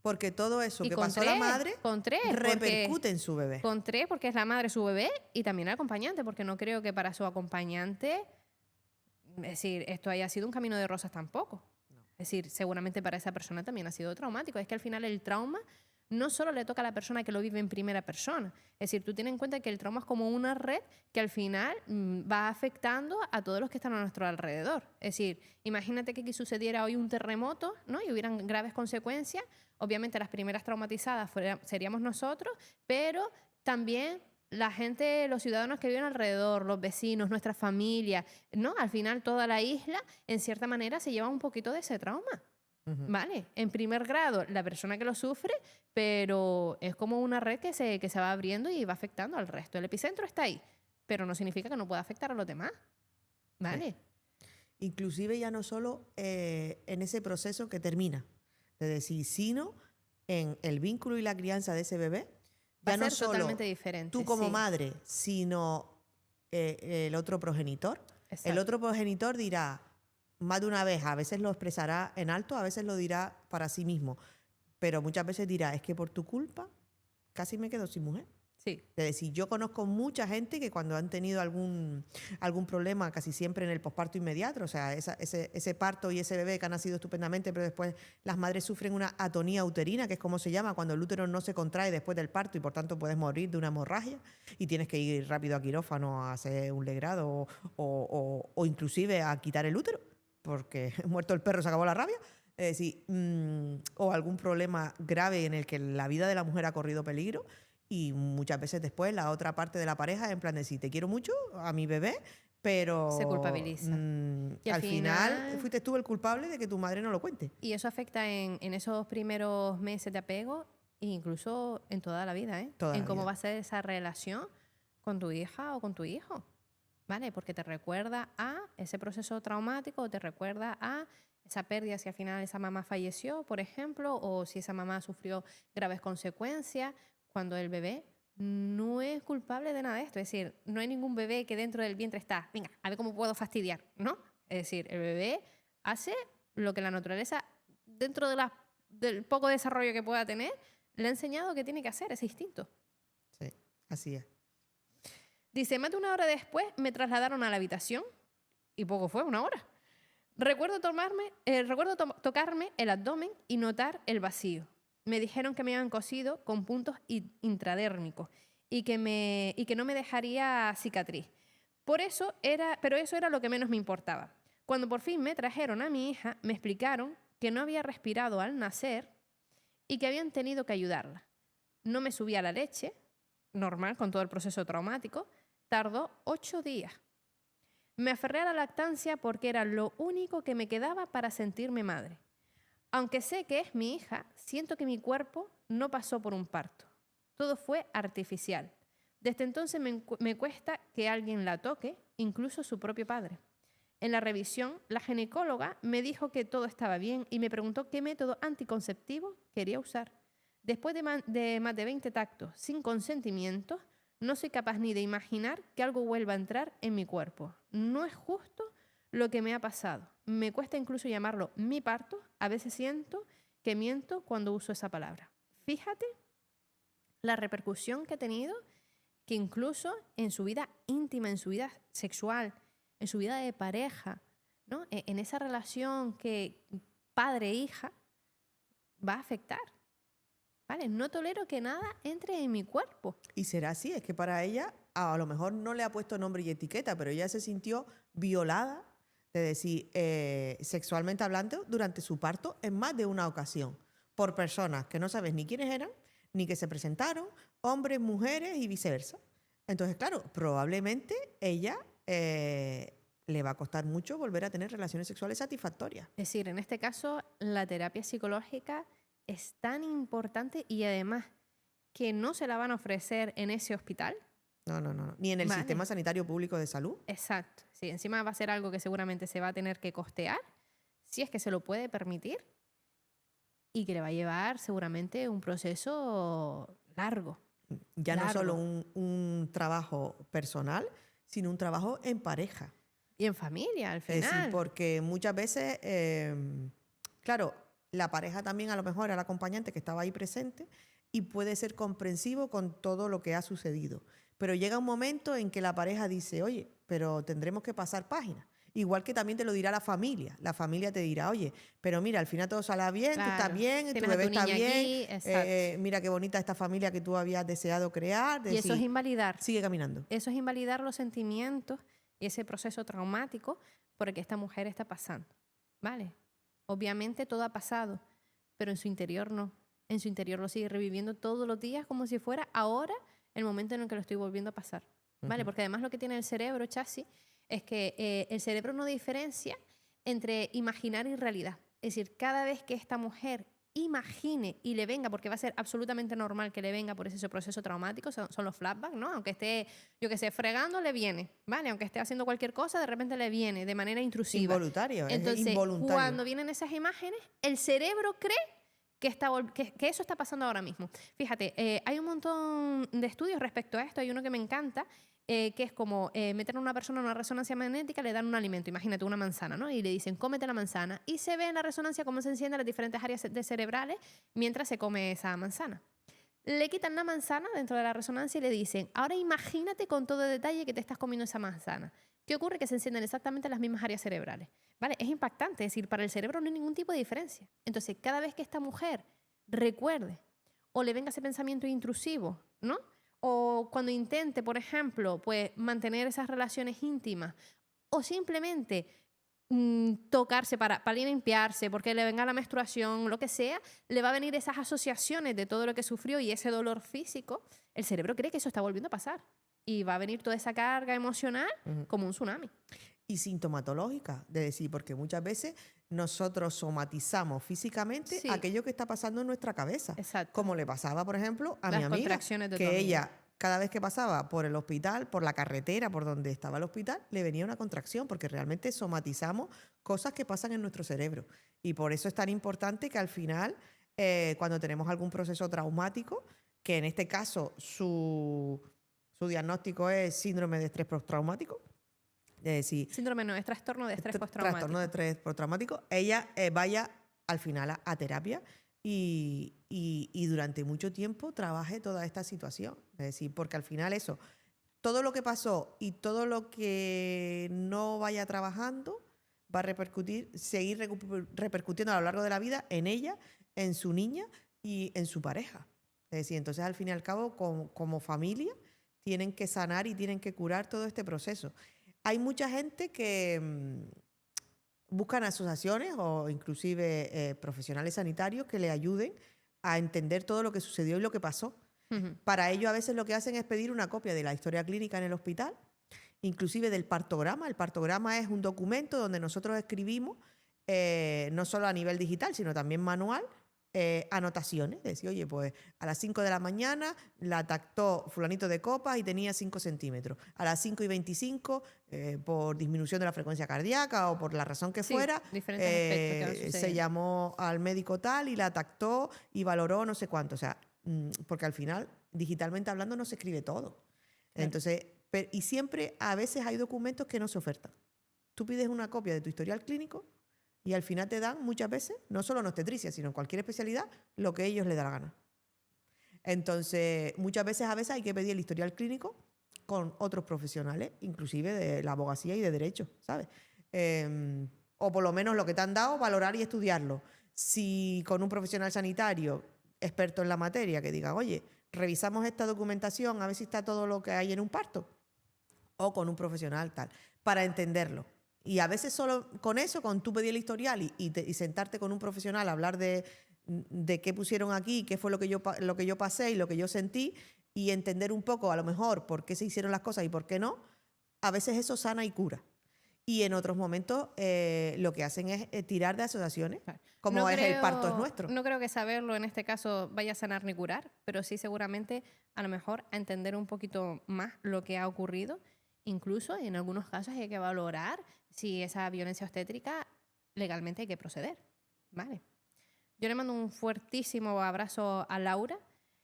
Porque todo eso Y que con pasó a la madre con 3, repercute en su bebé. Con 3 porque es la madre su bebé y también el acompañante, porque no creo que para su acompañante, es decir, esto haya sido un camino de rosas tampoco. Es decir, seguramente para esa persona también ha sido traumático. Es que al final el trauma no solo le toca a la persona que lo vive en primera persona. Es decir, tú tienes en cuenta que el trauma es como una red que al final va afectando a todos los que están a nuestro alrededor. Es decir, imagínate que aquí sucediera hoy un terremoto, ¿no? Y hubieran graves consecuencias. Obviamente las primeras traumatizadas seríamos nosotros, pero también la gente, los ciudadanos que viven alrededor, los vecinos, nuestra familia, ¿no? Al final toda la isla, en cierta manera, se lleva un poquito de ese trauma. ¿Vale? En primer grado, la persona que lo sufre, pero es como una red que se va abriendo y va afectando al resto. El epicentro está ahí, pero no significa que no pueda afectar a los demás. ¿Vale? Sí. Inclusive ya no solo en ese proceso que termina, de decir, sino en el vínculo y la crianza de ese bebé, Va ya a no ser solo totalmente diferente. tú como sí. madre, sino el otro progenitor. Exacto. El otro progenitor dirá, más de una vez, a veces lo expresará en alto, a veces lo dirá para sí mismo, pero muchas veces dirá, es que por tu culpa casi me quedo sin mujer. Sí. Es decir, yo conozco mucha gente que cuando han tenido algún problema, casi siempre en el posparto inmediato, o sea, ese parto y ese bebé que ha nacido estupendamente, pero después las madres sufren una atonía uterina, que es como se llama, cuando el útero no se contrae después del parto y por tanto puedes morir de una hemorragia y tienes que ir rápido a quirófano a hacer un legrado o inclusive a quitar el útero, porque muerto el perro se acabó la rabia. Es decir, o algún problema grave en el que la vida de la mujer ha corrido peligro. Y muchas veces después la otra parte de la pareja es en plan de decir, te quiero mucho a mi bebé, pero se culpabiliza. Y al final fuiste tú el culpable de que tu madre no lo cuente. Y eso afecta en esos primeros meses de apego e incluso en toda la vida, ¿eh? Toda en la cómo vida. va a ser esa relación con tu hija o con tu hijo, ¿vale? Porque te recuerda a ese proceso traumático, te recuerda a esa pérdida si al final esa mamá falleció, por ejemplo, o si esa mamá sufrió graves consecuencias, cuando el bebé no es culpable de nada de esto. Es decir, no hay ningún bebé que dentro del vientre está, venga, a ver cómo puedo fastidiar, ¿no? Es decir, el bebé hace lo que la naturaleza, dentro del poco desarrollo que pueda tener, le ha enseñado que tiene que hacer, ese instinto. Sí, así es. Dice, más de una hora después me trasladaron a la habitación, y poco fue, una hora. Recuerdo tocarme el abdomen y notar el vacío. Me dijeron que me habían cosido con puntos intradérmicos y que no me dejaría cicatriz. Pero eso era lo que menos me importaba. Cuando por fin me trajeron a mi hija, me explicaron que no había respirado al nacer y que habían tenido que ayudarla. No me subía la leche, normal con todo el proceso traumático, tardó 8 días. Me aferré a la lactancia porque era lo único que me quedaba para sentirme madre. Aunque sé que es mi hija, siento que mi cuerpo no pasó por un parto. Todo fue artificial. Desde entonces me cuesta que alguien la toque, incluso su propio padre. En la revisión, la ginecóloga me dijo que todo estaba bien y me preguntó qué método anticonceptivo quería usar. Después de más de 20 tactos sin consentimiento, no soy capaz ni de imaginar que algo vuelva a entrar en mi cuerpo. No es justo lo que me ha pasado. Me cuesta incluso llamarlo mi parto. A veces siento que miento cuando uso esa palabra. Fíjate la repercusión que ha tenido, que incluso en su vida íntima, en su vida sexual, en su vida de pareja, ¿no? En esa relación que padre-hija va a afectar. ¿Vale? No tolero que nada entre en mi cuerpo. Y será así, es que para ella a lo mejor no le ha puesto nombre y etiqueta, pero ella se sintió violada, es decir, sexualmente hablando, durante su parto en más de una ocasión, por personas que no sabes ni quiénes eran, ni que se presentaron, hombres, mujeres y viceversa. Entonces, claro, probablemente ella le va a costar mucho volver a tener relaciones sexuales satisfactorias. Es decir, en este caso, la terapia psicológica es tan importante y además que no se la van a ofrecer en ese hospital. No. Ni en el Vale. sistema sanitario público de salud. Exacto. Sí, encima va a ser algo que seguramente se va a tener que costear, si es que se lo puede permitir, y que le va a llevar seguramente un proceso largo. Ya no Largo. solo un trabajo personal, sino un trabajo en pareja. Y en familia, al Es decir, final. porque muchas veces, claro, la pareja también a lo mejor era el acompañante que estaba ahí presente y puede ser comprensivo con todo lo que ha sucedido. Pero llega un momento en que la pareja dice, oye, pero tendremos que pasar páginas. Igual que también te lo dirá la familia. La familia te dirá, oye, pero mira, al final todo sale bien, tú estás Claro. bien, tu Tienes a bebé tu está niña bien, aquí, exacto. mira qué bonita esta familia que tú habías deseado crear. Y eso es invalidar. Sigue caminando. Eso es invalidar los sentimientos y ese proceso traumático por el que esta mujer está pasando. ¿Vale? Obviamente todo ha pasado, pero en su interior no. En su interior lo sigue reviviendo todos los días como si fuera ahora el momento en el que lo estoy volviendo a pasar. ¿Vale? Porque además lo que tiene el cerebro, Chasi, es que el cerebro no diferencia entre imaginar y realidad. Es decir, cada vez que esta mujer imagine y le venga, porque va a ser absolutamente normal que le venga por ese proceso traumático, son los flashbacks, ¿no? Aunque esté, yo que sé, fregando, le viene, ¿vale? Aunque esté haciendo cualquier cosa, de repente le viene de manera intrusiva. Involuntario, Entonces, es involuntario. cuando vienen esas imágenes, el cerebro cree que eso está pasando ahora mismo. Fíjate, hay un montón de estudios respecto a esto. Hay uno que me encanta, que es como meter a una persona en una resonancia magnética, le dan un alimento, imagínate una manzana, ¿no? Y le dicen, cómete la manzana. Y se ve en la resonancia cómo se encienden las diferentes áreas cerebrales mientras se come esa manzana. Le quitan la manzana dentro de la resonancia y le dicen, ahora imagínate con todo detalle que te estás comiendo esa manzana. ¿Qué ocurre? Que se encienden exactamente las mismas áreas cerebrales. ¿Vale? Es impactante, es decir, para el cerebro no hay ningún tipo de diferencia. Entonces, cada vez que esta mujer recuerde o le venga ese pensamiento intrusivo, ¿no? O cuando intente, por ejemplo, pues mantener esas relaciones íntimas o simplemente tocarse para limpiarse, porque le venga la menstruación, lo que sea, le va a venir esas asociaciones de todo lo que sufrió y ese dolor físico, el cerebro cree que eso está volviendo a pasar. Y va a venir toda esa carga emocional como un tsunami. Y sintomatológica, de decir, porque muchas veces nosotros somatizamos físicamente aquello que está pasando en nuestra cabeza. Exacto. Como le pasaba, por ejemplo, a mi amiga, contracciones de que tu amiga. ella, cada vez que pasaba por el hospital, por la carretera, por donde estaba el hospital, le venía una contracción, porque realmente somatizamos cosas que pasan en nuestro cerebro. Y por eso es tan importante que al final, cuando tenemos algún proceso traumático, que en este caso su diagnóstico es síndrome de estrés postraumático, es decir, síndrome no, es trastorno de estrés postraumático. Trastorno de estrés postraumático, ella vaya al final a terapia y durante mucho tiempo trabaje toda esta situación. Es decir, porque al final eso, todo lo que pasó y todo lo que no vaya trabajando va a seguir repercutiendo a lo largo de la vida en ella, en su niña y en su pareja. Es decir, entonces al fin y al cabo, como familia, tienen que sanar y tienen que curar todo este proceso. Hay mucha gente que buscan asociaciones o inclusive profesionales sanitarios que le ayuden a entender todo lo que sucedió y lo que pasó. Para ello a veces lo que hacen es pedir una copia de la historia clínica en el hospital, inclusive del partograma. El partograma es un documento donde nosotros escribimos, no solo a nivel digital, sino también manual, anotaciones. Decir, oye, pues a las 5 de la mañana la tactó fulanito de copas y tenía 5 centímetros. A las 5:25, por disminución de la frecuencia cardíaca o por la razón que fuera, diferentes aspectos que van se sucediendo. llamó al médico tal y la tactó y valoró no sé cuánto. O sea, porque al final, digitalmente hablando, no se escribe todo. Claro. Entonces, y siempre, a veces hay documentos que no se ofertan. Tú pides una copia de tu historial clínico y al final te dan muchas veces, no solo en obstetricia, sino en cualquier especialidad, lo que ellos les da la gana. Entonces, muchas veces, hay que pedir el historial clínico con otros profesionales, inclusive de la abogacía y de derecho, ¿sabes? o por lo menos lo que te han dado, valorar y estudiarlo. Si con un profesional sanitario experto en la materia que diga, oye, revisamos esta documentación a ver si está todo lo que hay en un parto, o con un profesional tal, para entenderlo. Y a veces solo con eso, con tú pedir el historial y sentarte con un profesional a hablar de qué pusieron aquí, qué fue lo que yo pasé y lo que yo sentí, y entender un poco a lo mejor por qué se hicieron las cosas y por qué no, a veces eso sana y cura. Y en otros momentos lo que hacen es tirar de asociaciones, como el parto es nuestro. No creo que saberlo en este caso vaya a sanar ni curar, pero sí seguramente a lo mejor a entender un poquito más lo que ha ocurrido. Incluso en algunos casos hay que valorar si esa violencia obstétrica legalmente hay que proceder. Vale. Yo le mando un fuertísimo abrazo a Laura.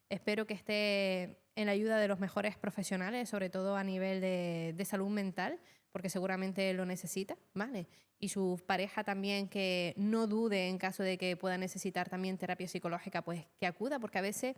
Espero que esté en la ayuda de los mejores profesionales, sobre todo a nivel de salud mental, porque seguramente lo necesita, ¿vale? Y su pareja también, que no dude en caso de que pueda necesitar también terapia psicológica, pues que acuda, porque a veces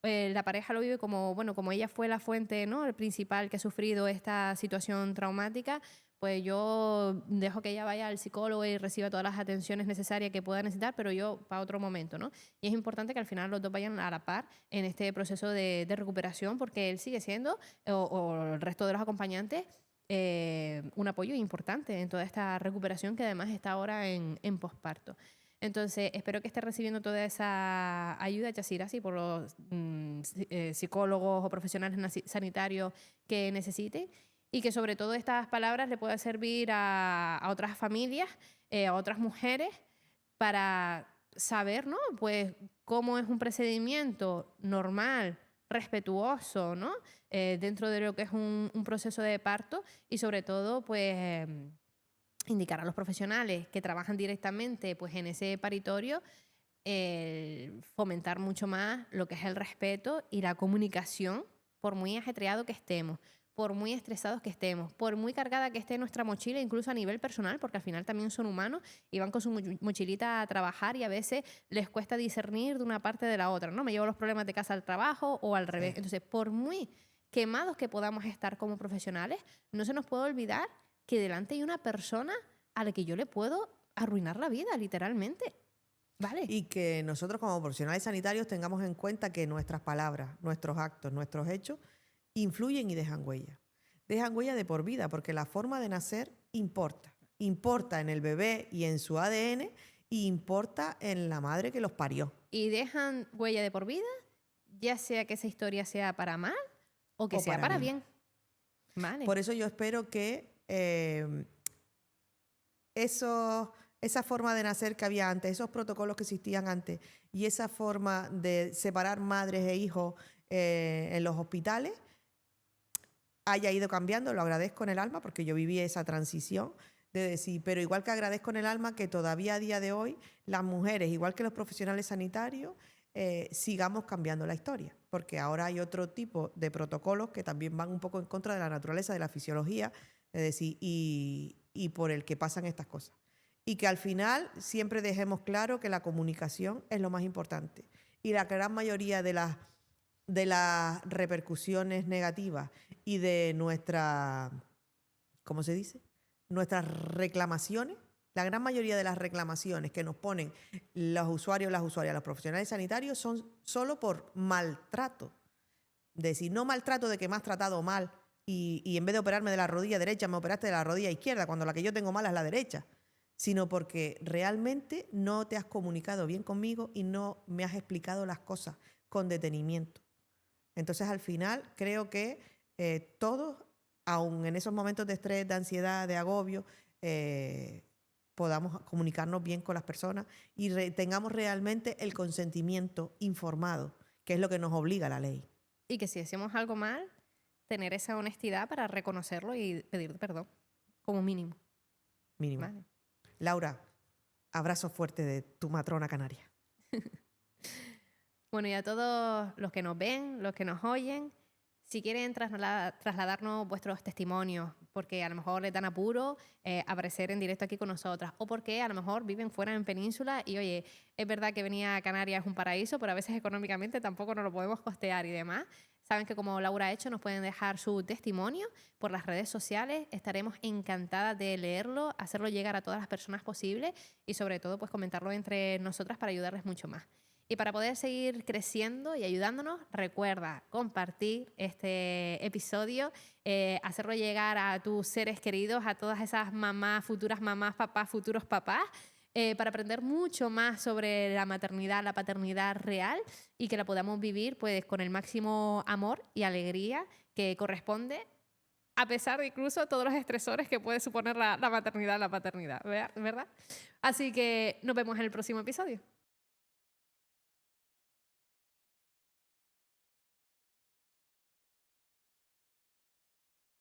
la pareja lo vive como, bueno, como ella fue la fuente, ¿no? El principal que ha sufrido esta situación traumática, pues yo dejo que ella vaya al psicólogo y reciba todas las atenciones necesarias que pueda necesitar, pero yo para otro momento, ¿no? Y es importante que al final los dos vayan a la par en este proceso de recuperación, porque él sigue siendo, o el resto de los acompañantes, un apoyo importante en toda esta recuperación que además está ahora en posparto. Entonces, espero que esté recibiendo toda esa ayuda, Yasira, así por los psicólogos o profesionales sanitarios que necesite, y que sobre todo estas palabras le puedan servir a otras familias, a otras mujeres, para saber, ¿no? Pues cómo es un procedimiento normal, respetuoso, ¿no? Dentro de lo que es un proceso de parto, y sobre todo, pues indicar a los profesionales que trabajan directamente pues, en ese paritorio, fomentar mucho más lo que es el respeto y la comunicación, por muy ajetreado que estemos, por muy estresados que estemos, por muy cargada que esté nuestra mochila, incluso a nivel personal, porque al final también son humanos y van con su mochilita a trabajar, y a veces les cuesta discernir de una parte de la otra, ¿no? Me llevo los problemas de casa al trabajo o al revés. Sí. Entonces, por muy quemados que podamos estar como profesionales, no se nos puede olvidar que delante hay una persona a la que yo le puedo arruinar la vida, literalmente. ¿Vale? Y que nosotros como profesionales sanitarios tengamos en cuenta que nuestras palabras, nuestros actos, nuestros hechos influyen y dejan huella. Dejan huella de por vida, porque la forma de nacer importa. Importa en el bebé y en su ADN, y importa en la madre que los parió. Y dejan huella de por vida, ya sea que esa historia sea para mal o que sea para bien. Vale. Por eso yo espero que esa forma de nacer que había antes, esos protocolos que existían antes, y esa forma de separar madres e hijos en los hospitales haya ido cambiando. Lo agradezco en el alma, porque yo viví esa transición de decir, pero igual que agradezco en el alma que todavía a día de hoy las mujeres, igual que los profesionales sanitarios, sigamos cambiando la historia, porque ahora hay otro tipo de protocolos que también van un poco en contra de la naturaleza, de la fisiología, es decir, y por el que pasan estas cosas. Y que al final siempre dejemos claro que la comunicación es lo más importante. Y la gran mayoría de las repercusiones negativas y de ¿cómo se dice? Nuestras reclamaciones, la gran mayoría de las reclamaciones que nos ponen los usuarios, las usuarias, los profesionales sanitarios, son solo por maltrato. Es decir, no maltrato de que me has tratado mal y en vez de operarme de la rodilla derecha, me operaste de la rodilla izquierda, cuando la que yo tengo mala es la derecha, sino porque realmente no te has comunicado bien conmigo y no me has explicado las cosas con detenimiento. Entonces, al final, creo que todos, aun en esos momentos de estrés, de ansiedad, de agobio, podamos comunicarnos bien con las personas y tengamos realmente el consentimiento informado, que es lo que nos obliga la ley. Y que si hacemos algo mal, tener esa honestidad para reconocerlo y pedir perdón, como mínimo. Mínimo. Vale. Laura, abrazo fuerte de tu matrona canaria. Bueno, y a todos los que nos ven, los que nos oyen, si quieren trasladarnos vuestros testimonios, porque a lo mejor les dan apuro aparecer en directo aquí con nosotras, o porque a lo mejor viven fuera en península y, oye, es verdad que venir a Canarias es un paraíso, pero a veces económicamente tampoco nos lo podemos costear y demás. Saben que como Laura ha hecho, nos pueden dejar su testimonio por las redes sociales. Estaremos encantadas de leerlo, hacerlo llegar a todas las personas posibles y sobre todo pues comentarlo entre nosotras para ayudarles mucho más. Y para poder seguir creciendo y ayudándonos, recuerda compartir este episodio, hacerlo llegar a tus seres queridos, a todas esas mamás, futuras mamás, papás, futuros papás, para aprender mucho más sobre la maternidad, la paternidad real y que la podamos vivir pues con el máximo amor y alegría que corresponde, a pesar de incluso todos los estresores que puede suponer la maternidad, la paternidad, ¿verdad? Así que nos vemos en el próximo episodio.